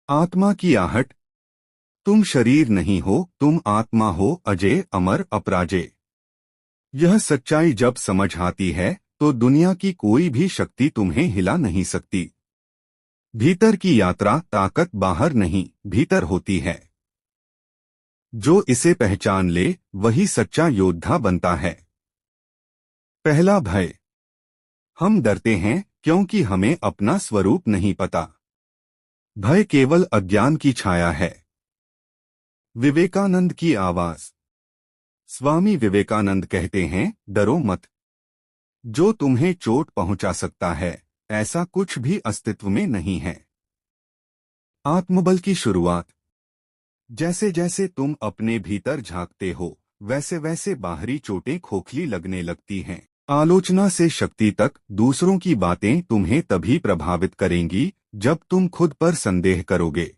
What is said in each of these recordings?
आत्मा की आहट। तुम शरीर नहीं हो, तुम आत्मा हो, अजय, अमर, अपराजेय। यह सच्चाई जब समझ आती है तो दुनिया की कोई भी शक्ति तुम्हें हिला नहीं सकती। भीतर की यात्रा ताकत बाहर नहीं, भीतर होती है। जो इसे पहचान ले वही सच्चा योद्धा बनता है। पहला भय। हम डरते हैं क्योंकि हमें अपना स्वरूप नहीं पता। भय केवल अज्ञान की छाया है। विवेकानंद की आवाज। स्वामी विवेकानंद कहते हैं, डरो मत। जो तुम्हें चोट पहुंचा सकता है ऐसा कुछ भी अस्तित्व में नहीं है। आत्मबल की शुरुआत। जैसे जैसे तुम अपने भीतर झांकते हो वैसे वैसे बाहरी चोटें खोखली लगने लगती हैं। आलोचना से शक्ति तक दूसरों की बातें तुम्हें तभी प्रभावित करेंगी जब तुम खुद पर संदेह करोगे।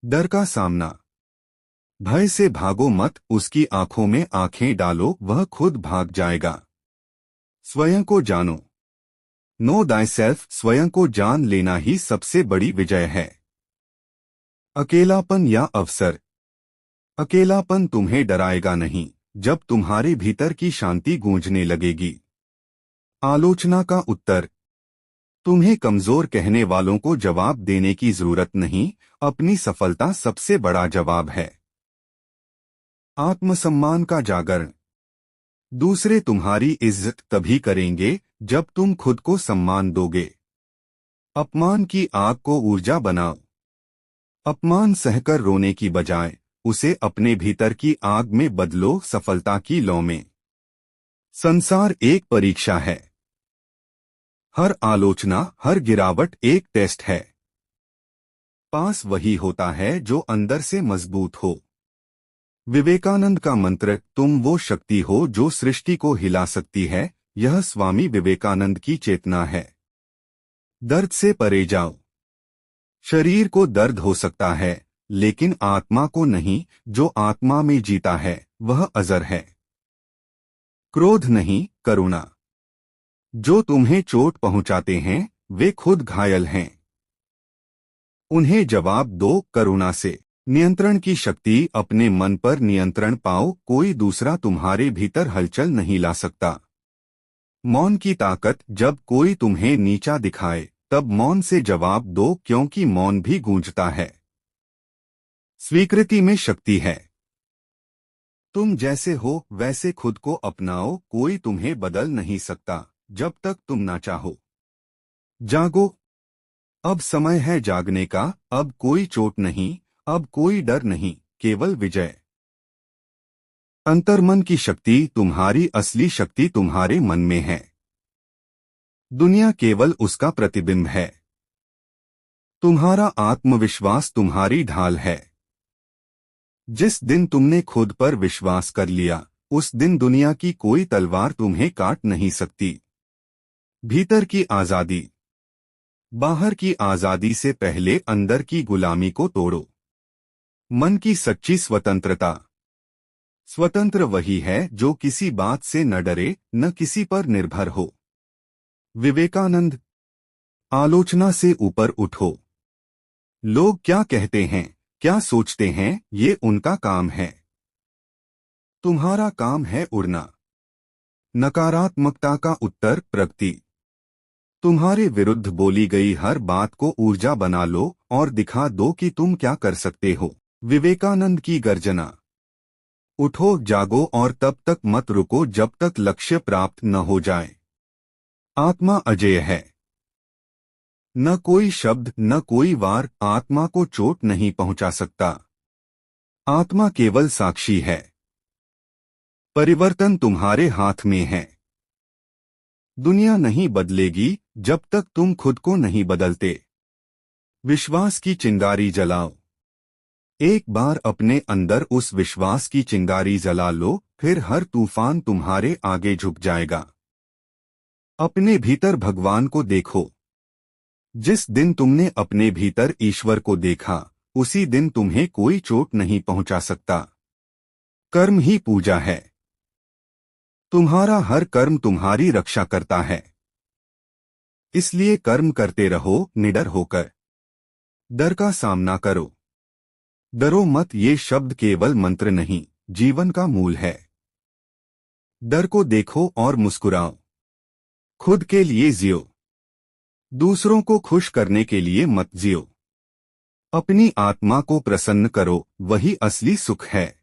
डर का सामना। भय से भागो मत, उसकी आंखों में आंखें डालो, वह खुद भाग जाएगा। स्वयं को जानो। नो दायसेल्फ। स्वयं को जान लेना ही सबसे बड़ी विजय है। अकेलापन या अवसर। अकेलापन तुम्हें डराएगा नहीं जब तुम्हारे भीतर की शांति गूंजने लगेगी। आलोचना का उत्तर। तुम्हें कमजोर कहने वालों को जवाब देने की जरूरत नहीं, अपनी सफलता सबसे बड़ा जवाब है। आत्मसम्मान का जागरण। दूसरे तुम्हारी इज्जत तभी करेंगे जब तुम खुद को सम्मान दोगे। अपमान की आग को ऊर्जा बनाओ। अपमान सहकर रोने की बजाय उसे अपने भीतर की आग में बदलो, सफलता की लौ में। संसार एक परीक्षा है। हर आलोचना, हर गिरावट एक टेस्ट है। पास वही होता है जो अंदर से मजबूत हो। विवेकानंद का मंत्र, तुम वो शक्ति हो जो सृष्टि को हिला सकती है, यह स्वामी विवेकानंद की चेतना है। दर्द से परे जाओ। शरीर को दर्द हो सकता है लेकिन आत्मा को नहीं। जो आत्मा में जीता है वह अजर है। क्रोध नहीं, करुणा। जो तुम्हें चोट पहुंचाते हैं वे खुद घायल हैं। उन्हें जवाब दो करुणा से। नियंत्रण की शक्ति। अपने मन पर नियंत्रण पाओ, कोई दूसरा तुम्हारे भीतर हलचल नहीं ला सकता। मौन की ताकत। जब कोई तुम्हें नीचा दिखाए तब मौन से जवाब दो, क्योंकि मौन भी गूंजता है। स्वीकृति में शक्ति है। तुम जैसे हो वैसे खुद को अपनाओ, कोई तुम्हें बदल नहीं सकता जब तक तुम ना चाहो। जागो। अब समय है जागने का। अब कोई चोट नहीं, अब कोई डर नहीं, केवल विजय। अंतर्मन की शक्ति। तुम्हारी असली शक्ति तुम्हारे मन में है। दुनिया केवल उसका प्रतिबिंब है। तुम्हारा आत्मविश्वास तुम्हारी ढाल है। जिस दिन तुमने खुद पर विश्वास कर लिया उस दिन दुनिया की कोई तलवार तुम्हें काट नहीं सकती। भीतर की आजादी। बाहर की आजादी से पहले अंदर की गुलामी को तोड़ो। मन की सच्ची स्वतंत्रता। स्वतंत्र वही है जो किसी बात से न डरे, न किसी पर निर्भर हो। विवेकानंद। आलोचना से ऊपर उठो। लोग क्या कहते हैं, क्या सोचते हैं, ये उनका काम है। तुम्हारा काम है उड़ना। नकारात्मकता का उत्तर, प्रगति। तुम्हारे विरुद्ध बोली गई हर बात को ऊर्जा बना लो और दिखा दो कि तुम क्या कर सकते हो। विवेकानंद की गर्जना। उठो, जागो और तब तक मत रुको जब तक लक्ष्य प्राप्त न हो जाए। आत्मा अजेय है। न कोई शब्द, न कोई वार आत्मा को चोट नहीं पहुंचा सकता। आत्मा केवल साक्षी है। परिवर्तन तुम्हारे हाथ में है। दुनिया नहीं बदलेगी जब तक तुम खुद को नहीं बदलते। विश्वास की चिंगारी जलाओ। एक बार अपने अंदर उस विश्वास की चिंगारी जला लो, फिर हर तूफान तुम्हारे आगे झुक जाएगा। अपने भीतर भगवान को देखो। जिस दिन तुमने अपने भीतर ईश्वर को देखा उसी दिन तुम्हें कोई चोट नहीं पहुंचा सकता। कर्म ही पूजा है। तुम्हारा हर कर्म तुम्हारी रक्षा करता है। इसलिए कर्म करते रहो निडर होकर। डर का सामना करो। डरो मत, ये शब्द केवल मंत्र नहीं, जीवन का मूल है। डर को देखो और मुस्कुराओ। खुद के लिए जियो, दूसरों को खुश करने के लिए मत जियो। अपनी आत्मा को प्रसन्न करो, वही असली सुख है।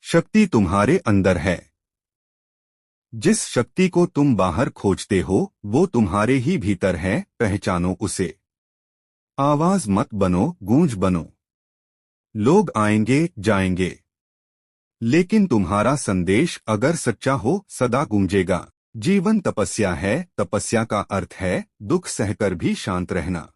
शक्ति तुम्हारे अंदर है। जिस शक्ति को तुम बाहर खोजते हो वो तुम्हारे ही भीतर है, पहचानो उसे। आवाज मत बनो, गूंज बनो। लोग आएंगे जाएंगे, लेकिन तुम्हारा संदेश अगर सच्चा हो सदा गूंजेगा। जीवन तपस्या है, तपस्या का अर्थ है दुख सहकर भी शांत रहना।